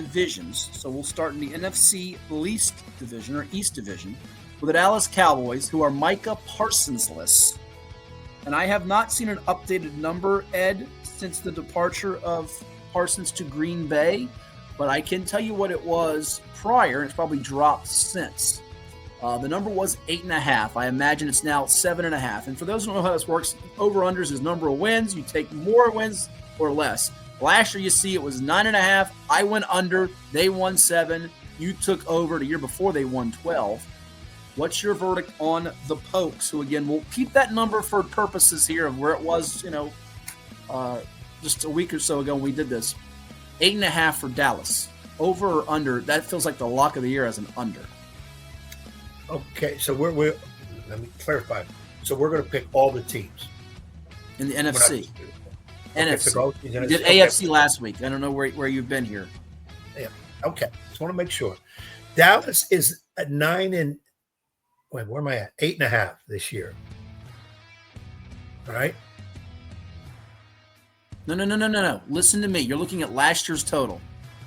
divisions. So we'll start in the NFC least division or East division with the Dallas Cowboys, who are Micah Parsons-less. And I have not seen an updated number, Ed, since the departure of Parsons to Green Bay, but I can tell you what it was prior, and it's probably dropped since. The number was 8.5. I imagine it's now 7.5. And for those who don't know how this works, over-unders is number of wins. You take more wins or less. Last year, you see, it was 9.5. I went under. They won 7. You took over. The year before, they won 12. What's your verdict on the Pokes, who, again, we'll keep that number for purposes here of where it was, just a week or so ago when we did this. 8.5 for Dallas. Over or under? That feels like the lock of the year as an under. Okay, so we're let me clarify. So we're going to pick all the teams In the NFC. NFC. You did AFC last week. I don't know where you've been here. Yeah. Okay. Just want to make sure. Dallas is at 9 and where am I at? 8.5 this year. All right. No. Listen to me. You're looking at last year's total.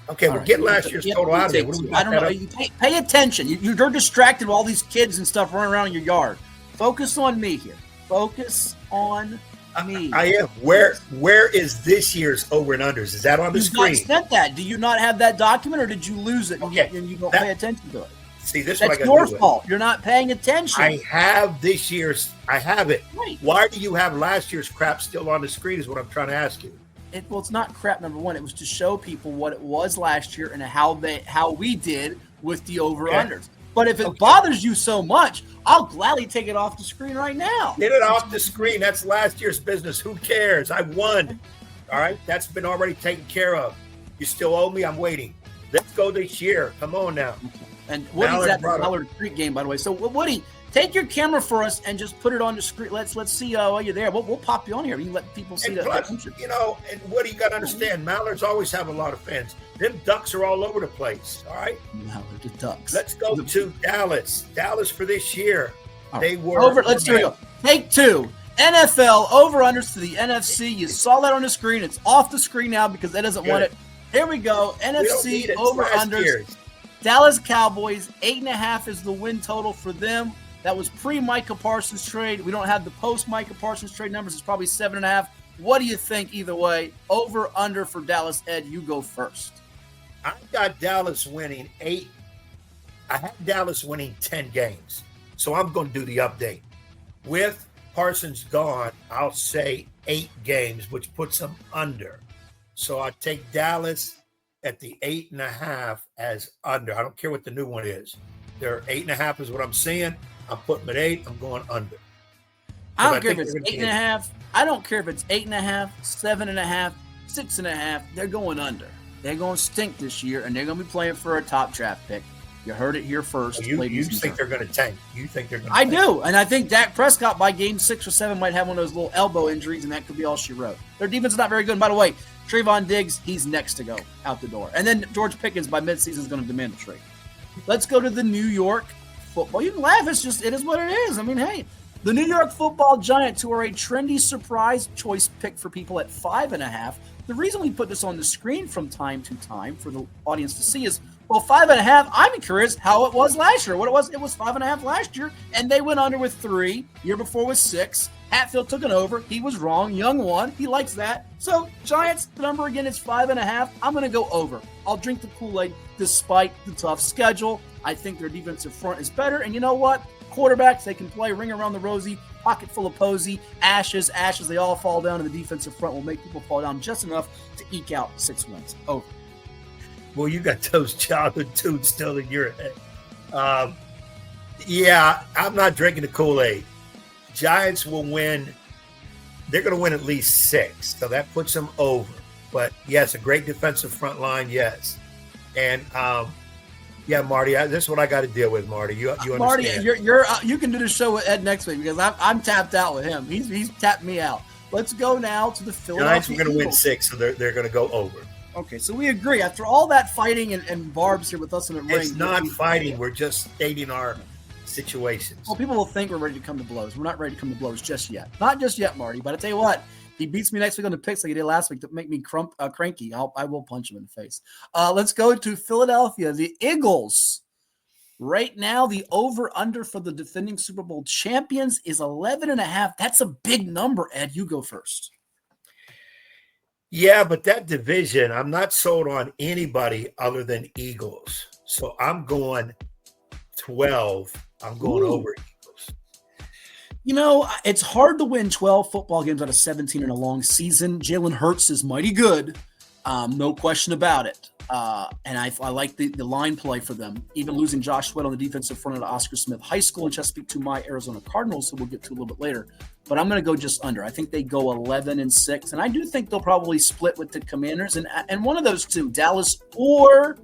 Okay, we'll get last year's total out of there. I don't know. You pay attention. You're distracted with all these kids and stuff running around in your yard. Focus on me here. Focus on me. I am. Where is this year's over and unders? Is that on the screen? You sent that. Do you not have that document, or did you lose it and you don't pay attention to it? See, this That's your fault. You're not paying attention. I have this year's. I have it. Right. Why do you have last year's crap still on the screen is what I'm trying to ask you. It's not crap, number one. It was to show people what it was last year and how we did with the over-unders. But if it bothers you so much, I'll gladly take it off the screen right now. Get it off the screen. That's last year's business. Who cares? I won. All right? That's been already taken care of. You still owe me? I'm waiting. Let's go this year. Come on now. And Woody's at the Mallard Creek game, by the way. So, Woody, take your camera for us and just put it on the screen. Let's see while you're there. We'll pop you on here. You can let people see that. And Woody, you got to understand, Mallards always have a lot of fans. Them ducks are all over the place, all right? No, they're the ducks. Let's go to Dallas. Dallas for this year. They were over. Let's here we go. Take 2. NFL over-unders to the NFC. You saw that on the screen. It's off the screen now because that doesn't want it. Here we go. NFC over-unders. Dallas Cowboys, 8.5 is the win total for them. That was pre-Micah Parsons trade. We don't have the post-Micah Parsons trade numbers. It's probably 7.5. What do you think either way? Over, under for Dallas. Ed, you go first. I got Dallas winning 8. I had Dallas winning 10 games. So I'm going to do the update. With Parsons gone, I'll say 8 games, which puts them under. So I take Dallas at the 8.5 as under. I don't care what the new one is. They're 8.5 is what I'm seeing. I'm putting them at 8. I'm going under. I don't care if it's 8.5. I don't care if it's 8.5, 7.5, 6.5. They're going under. They're going to stink this year, and they're going to be playing for a top draft pick. You heard it here first. You think they're going to tank? You think they're going to? I do, and I think Dak Prescott by game 6 or 7 might have one of those little elbow injuries, and that could be all she wrote. Their defense is not very good. And by the way, Trayvon Diggs, he's next to go out the door. And then George Pickens by midseason is going to demand a trade. Let's go to the New York Football. You can laugh. It is what it is. I mean, hey, the New York Football Giants, who are a trendy surprise choice pick for people at 5.5. The reason we put this on the screen from time to time for the audience to see is, well, 5.5, I'm curious how it was last year. What it was 5.5 last year, and they went under with 3. Year before was 6. Hatfield took it over. He was wrong. Young won. He likes that. So, Giants, the number again is 5.5. I'm going to go over. I'll drink the Kool-Aid despite the tough schedule. I think their defensive front is better. And you know what? Quarterbacks, they can play ring around the rosy, pocket full of posy, ashes. They all fall down, and the defensive front will make people fall down just enough to eke out 6 wins. Over. Well, you got those childhood tunes still in your head. Yeah, I'm not drinking the Kool-Aid. Giants will win. They're going to win at least 6, so that puts them over. But, yes, a great defensive front line, yes. And, yeah, Marty, this is what I got to deal with, Marty. You understand? Marty, you can do the show with Ed next week because I'm tapped out with him. He's tapped me out. Let's go now to the Philadelphia Giants are going to win 6, so they're going to go over. Okay, so we agree. After all that fighting and barbs here with us in the ring. It's not fighting. We're just stating our situations. Well, people will think we're ready to come to blows. We're not ready to come to blows just yet. Not just yet, Marty. But I tell you what, he beats me next week on the picks like he did last week to make me cranky, I will punch him in the face. Let's go to Philadelphia. The Eagles. Right now, the over-under for the defending Super Bowl champions is 11.5. That's a big number, Ed. You go first. Yeah, but that division, I'm not sold on anybody other than Eagles. So I'm going 12. I'm going over Eagles. You know, it's hard to win 12 football games out of 17 in a long season. Jalen Hurts is mighty good. No question about it. And I like the line play for them. Even losing Josh Sweat on the defensive front at Oscar Smith High School in Chesapeake to my Arizona Cardinals, so we'll get to a little bit later. But I'm going to go just under. I think they go 11-6, and I do think they'll probably split with the Commanders. And one of those two, Dallas or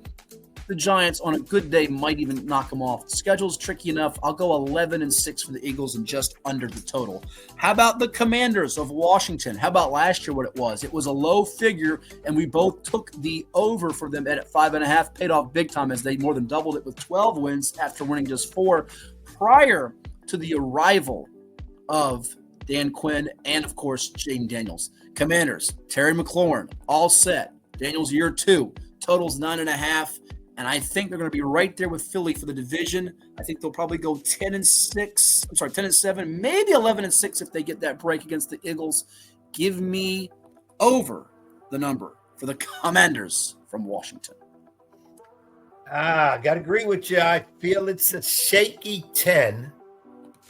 the Giants, on a good day might even knock them off. The schedule's tricky enough. I'll go 11-6 for the Eagles and just under the total. How about the Commanders of Washington? How about last year what it was? It was a low figure, and we both took the over for them at 5.5. Paid off big time as they more than doubled it with 12 wins after winning just 4 prior to the arrival of Dan Quinn and, of course, Jaden Daniels. Commanders, Terry McLaurin, all set. Daniels year 2. Totals 9.5. And I think they're going to be right there with Philly for the division. I think they'll probably go 10-6. I'm sorry, 10-7, maybe 11-6 if they get that break against the Eagles. Give me over the number for the Commanders from Washington. I got to agree with you. I feel it's a shaky 10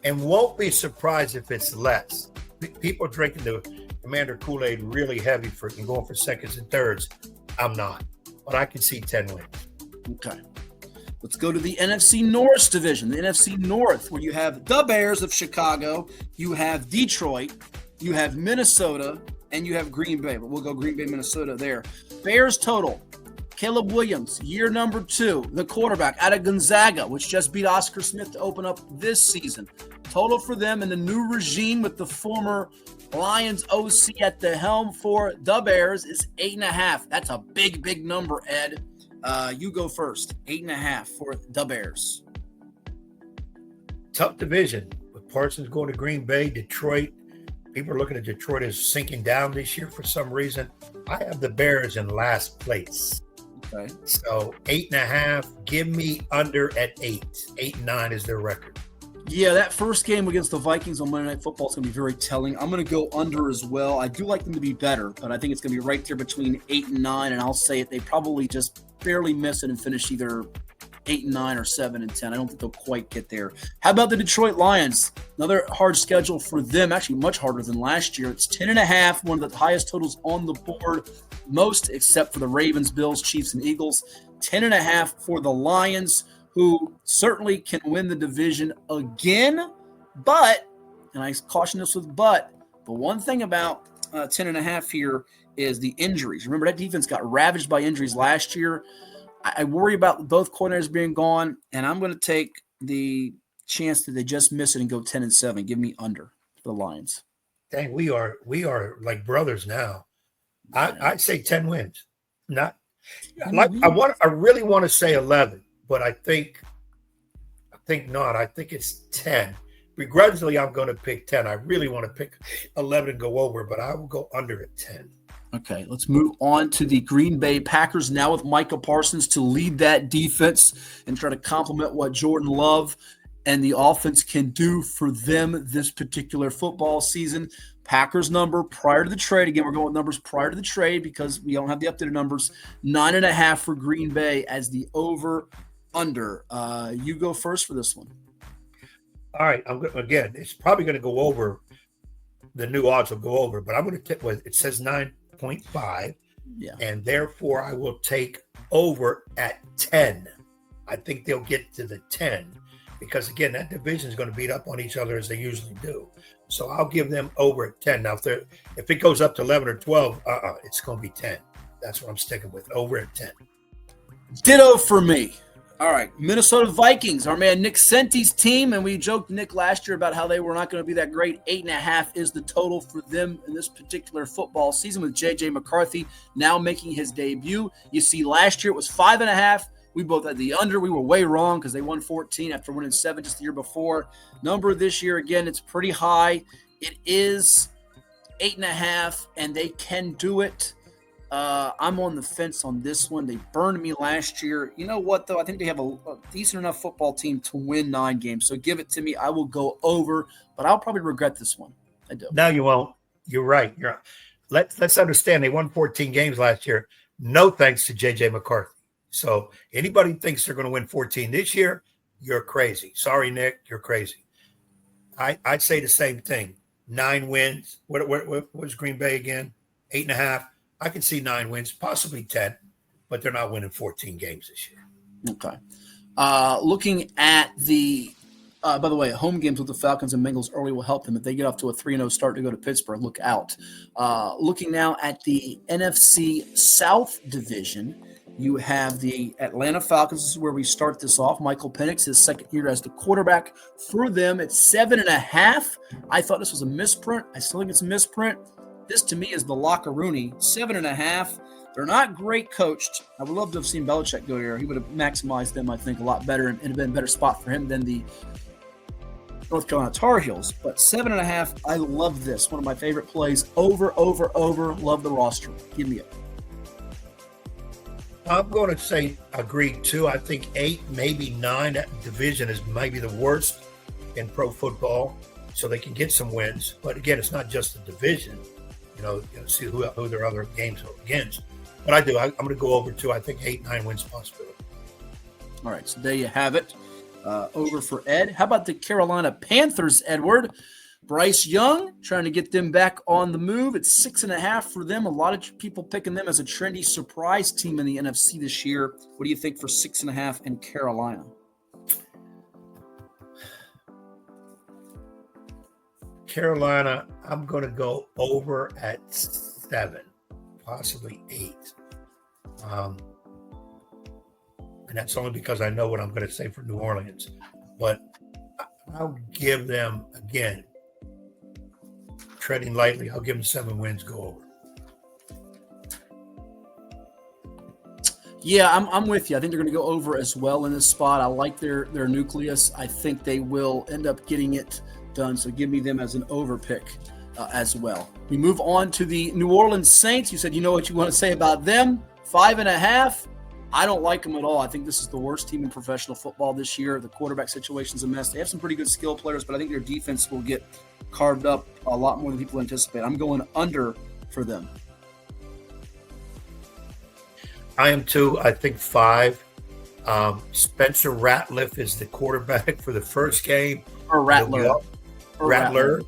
and won't be surprised if it's less. People drinking the Commander Kool-Aid really heavy and going for seconds and thirds. I'm not, but I can see 10 wins. Okay. Let's go to the NFC North division. The NFC North, where you have the Bears of Chicago, you have Detroit, you have Minnesota, and you have Green Bay. But we'll go Green Bay, Minnesota there. Bears total. Caleb Williams, year number 2, the quarterback out of Gonzaga, which just beat Oscar Smith to open up this season. Total for them in the new regime with the former Lions OC at the helm for the Bears is 8.5. That's a big, big number, Ed. You go first. 8.5 for the Bears. Tough division. With Parsons going to Green Bay, Detroit. People are looking at Detroit as sinking down this year for some reason. I have the Bears in last place. Okay. So 8.5. Give me under at 8. 8-9 is their record. Yeah, that first game against the Vikings on Monday Night Football is going to be very telling. I'm going to go under as well. I do like them to be better, but I think it's going to be right there between 8 and 9, and I'll say it. They probably just barely miss it and finish either 8 and 9 or 7 and 10. I don't think they'll quite get there. How about the Detroit Lions? Another hard schedule for them, actually much harder than last year. It's 10.5, one of the highest totals on the board, most except for the Ravens, Bills, Chiefs, and Eagles. 10.5 for the Lions, who certainly can win the division again, but, and I caution this with but, the one thing about 10.5 here is the injuries. Remember, that defense got ravaged by injuries last year. I worry about both corners being gone, and I'm going to take the chance that they just miss it and go 10-7. Give me under the Lions. Dang, we are like brothers now. I say 10 wins. I really want to say 11. But I think not. I think it's 10. Begrudgingly, I'm going to pick 10. I really want to pick 11 and go over, but I will go under at 10. Okay, let's move on to the Green Bay Packers now with Micah Parsons to lead that defense and try to complement what Jordan Love and the offense can do for them this particular football season. Packers number prior to the trade. Again, we're going with numbers prior to the trade because we don't have the updated numbers. 9.5 for Green Bay as the over-under. You go first for this one. All right. Again, it's probably going to go over. The new odds will go over, but I'm going to take what it says 9.5. Yeah. And therefore, I will take over at 10. I think they'll get to the 10 because, again, that division is going to beat up on each other as they usually do. So I'll give them over at 10. Now, if it goes up to 11 or 12, it's going to be 10. That's what I'm sticking with, over at 10. Ditto for me. All right, Minnesota Vikings, our man Nick Senti's team, and we joked Nick last year about how they were not going to be that great. 8.5 is the total for them in this particular football season with J.J. McCarthy now making his debut. You see, last year it was 5.5. We both had the under. We were way wrong because they won 14 after winning 7 just the year before. Number this year, again, it's pretty high. It is 8.5, and they can do it. I'm on the fence on this one. They burned me last year. You know what, though? I think they have a decent enough football team to win 9 games. So give it to me. I will go over, but I'll probably regret this one. I do. No, you won't. You're right. Let's understand they won 14 games last year. No thanks to J.J. McCarthy. So anybody who thinks they're going to win 14 this year, you're crazy. Sorry, Nick, you're crazy. I'd say the same thing. 9 wins. What was Green Bay again? 8.5. I can see 9 wins, possibly 10, but they're not winning 14 games this year. Okay. Looking at the by the way, home games with the Falcons and Bengals early will help them. If they get off to a 3-0 start to go to Pittsburgh, look out. Looking now at the NFC South Division, you have the Atlanta Falcons. This is where we start this off. Michael Penix, his second year as the quarterback for them at 7.5. I thought this was a misprint. I still think it's a misprint. This, to me, is the Locker-Rooney, 7.5. They're not great coached. I would love to have seen Belichick go here. He would have maximized them, I think, a lot better and have been a better spot for him than the North Carolina Tar Heels. But 7.5, I love this. One of my favorite plays. Over. Love the roster. Give me it. I'm going to say agree, too. I think 8, maybe 9. That division is maybe the worst in pro football, so they can get some wins. But, again, it's not just the division. You know, see who their other games are against. But I do. I'm going to go over, too. I think 8, 9 wins possibility. All right, so there you have it. Over for Ed. How about the Carolina Panthers, Edward? Bryce Young, trying to get them back on the move. It's 6.5 for them. A lot of people picking them as a trendy surprise team in the NFC this year. What do you think for 6.5 in Carolina? Carolina, I'm going to go over at 7, possibly 8. And that's only because I know what I'm going to say for New Orleans. But I'll give them, again, treading lightly, I'll give them 7 wins, go over. Yeah, I'm with you. I think they're going to go over as well in this spot. I like their nucleus. I think they will end up getting it done. So give me them as an over pick as well. We move on to the New Orleans Saints. You said you know what you want to say about them. 5.5. I don't like them at all. I think this is the worst team in professional football this year. The quarterback situation's a mess. They have some pretty good skill players, but I think their defense will get carved up a lot more than people anticipate. I'm going under for them. I am too. I think 5. Spencer Ratliff is the quarterback for the first game. Or Rattler. Rattle,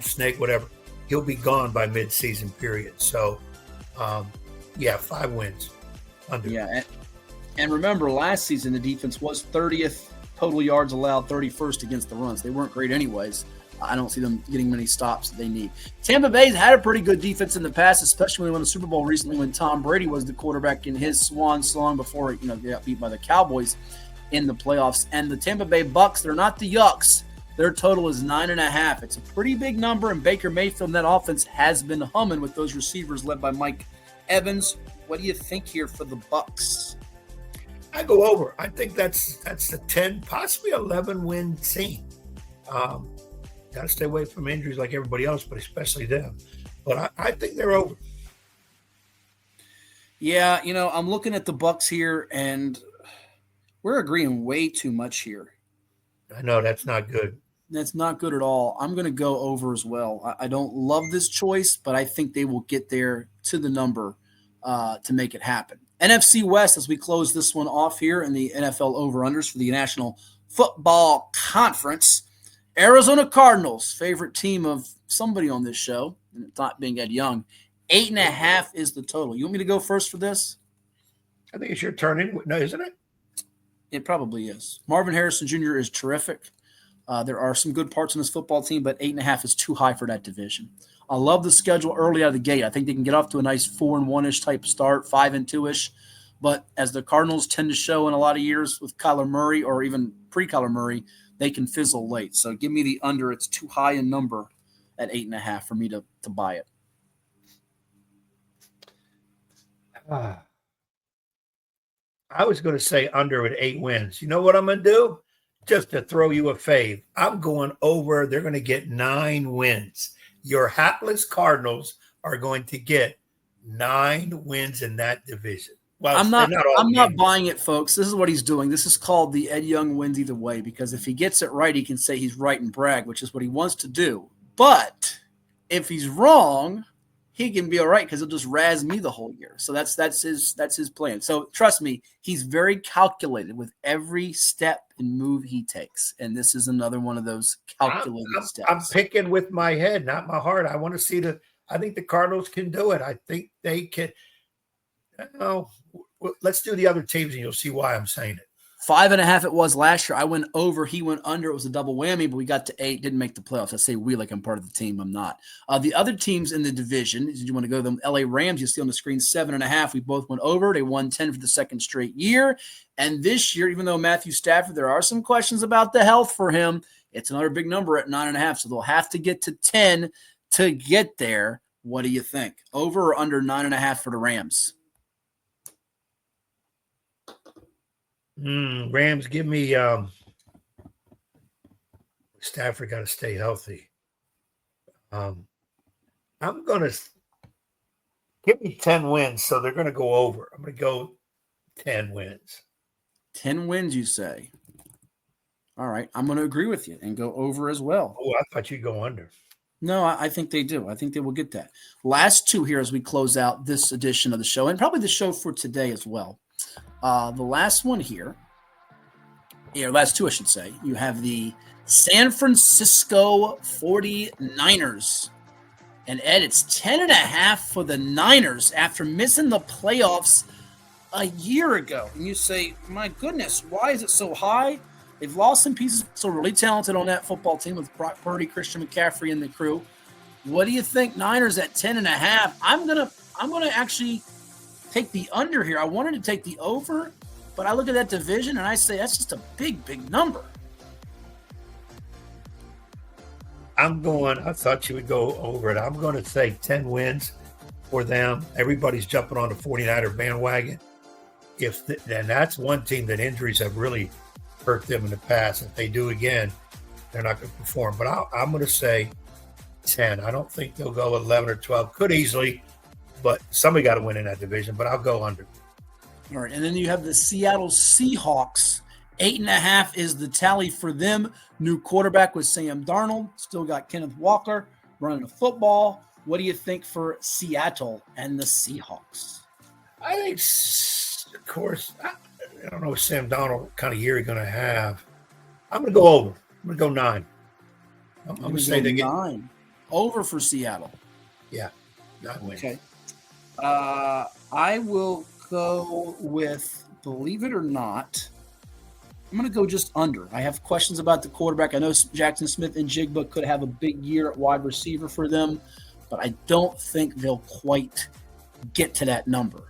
snake, whatever. He'll be gone by mid-season period. So, 5 wins. Under. Yeah, and remember, last season the defense was 30th total yards allowed, 31st against the runs. They weren't great anyways. I don't see them getting many stops that they need. Tampa Bay's had a pretty good defense in the past, especially when they won the Super Bowl recently when Tom Brady was the quarterback in his swan song before they got beat by the Cowboys in the playoffs. And the Tampa Bay Bucks, they're not the Yucks. Their total is 9.5. It's a pretty big number, and Baker Mayfield and that offense has been humming with those receivers led by Mike Evans. What do you think here for the Bucks? I go over. I think that's a 10, possibly 11 win team. Got to stay away from injuries like everybody else, but especially them. But I think they're over. Yeah, I'm looking at the Bucks here, and we're agreeing way too much here. I know that's not good. That's not good at all. I'm going to go over as well. I don't love this choice, but I think they will get there to the number to make it happen. NFC West, as we close this one off here in the NFL over-unders for the National Football Conference. Arizona Cardinals, favorite team of somebody on this show, and it's not being Ed Young. 8.5 is the total. You want me to go first for this? I think it's your turn. No, isn't it? It probably is. Marvin Harrison Jr. is terrific. There are some good parts in this football team, but 8.5 is too high for that division. I love the schedule early out of the gate. I think they can get off to a nice 4-1-ish type start, 5-2-ish. But as the Cardinals tend to show in a lot of years with Kyler Murray or even pre-Kyler Murray, they can fizzle late. So give me the under. It's too high a number at 8.5 for me to buy it. I was going to say under at 8 wins. You know what I'm going to do? Just to throw you a fave. I'm going over. They're going to get 9 wins. your hapless Cardinals are going to get 9 wins in that division. Well, I'm not games. buying it, folks. This is what he's doing. This is called the Ed Young wins either way, because if he gets it right, he can say he's right and brag, which is what he wants to do. But if he's wrong, he can be all right because he'll just razz me the whole year. So that's his plan. So trust me, he's very calculated with every step and move he takes. And this is another one of those calculated steps. I'm picking with my head, not my heart. I want to see I think the Cardinals can do it. I think they can. Oh, let's do the other teams and you'll see why I'm saying it. 5.5 it was last year. I went over, he went under. It was a double whammy, but we got to 8, didn't make the playoffs. I say we like I'm part of the team. I'm not. The other teams in the division, did you want to go to them? LA Rams, you see on the screen, 7.5. We both went over. They won 10 for the second straight year. And this year, even though Matthew Stafford, there are some questions about the health for him, it's another big number at 9.5. So they'll have to get to 10 to get there. What do you think? Over or under 9.5 for the Rams? Rams, give me Stafford got to stay healthy. I'm going to give me 10 wins, so they're going to go over. I'm going to go 10 wins. 10 wins, you say? All right, I'm going to agree with you and go over as well. Oh, I thought you'd go under. No, I think they do. I think they will get that. Last two here as we close out this edition of the show, and probably the show for today as well. The last one here, last two, I should say, you have the San Francisco 49ers. And Ed, it's 10.5 for the Niners after missing the playoffs a year ago. And you say, my goodness, why is it so high? They've lost some pieces, so really talented on that football team with Brock Purdy, Christian McCaffrey, and the crew. What do you think, Niners at 10.5? I'm gonna actually take the under here. I wanted to take the over, but I look at that division and I say that's just a big, big number. I thought you would go over it. I'm going to say 10 wins for them. Everybody's jumping on the 49er bandwagon. And that's one team that injuries have really hurt them in the past. If they do again, they're not going to perform. But I'm going to say 10. I don't think they'll go 11 or 12. Could easily, but somebody got to win in that division. But I'll go under. All right, and then you have the Seattle Seahawks. 8.5 is the tally for them. New quarterback with Sam Darnold. Still got Kenneth Walker running the football. What do you think for Seattle and the Seahawks? I think, of course, I don't know what Sam Darnold what kind of year he's going to have. I'm going to go over. I'm going to go 9. I'm going to say they get 9. Over for Seattle. Yeah, 9 wins. Okay. I will go with, believe it or not, I'm going to go just under. I have questions about the quarterback. I know Jackson Smith and Jigba could have a big year at wide receiver for them, but I don't think they'll quite get to that number.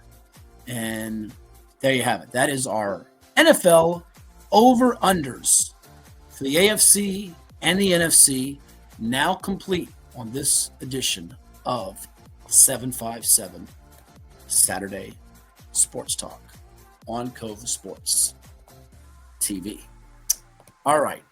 And there you have it. That is our NFL over-unders for the AFC and the NFC, now complete on this edition of 757 Saturday Sports Talk on CoVA Sports TV. All right.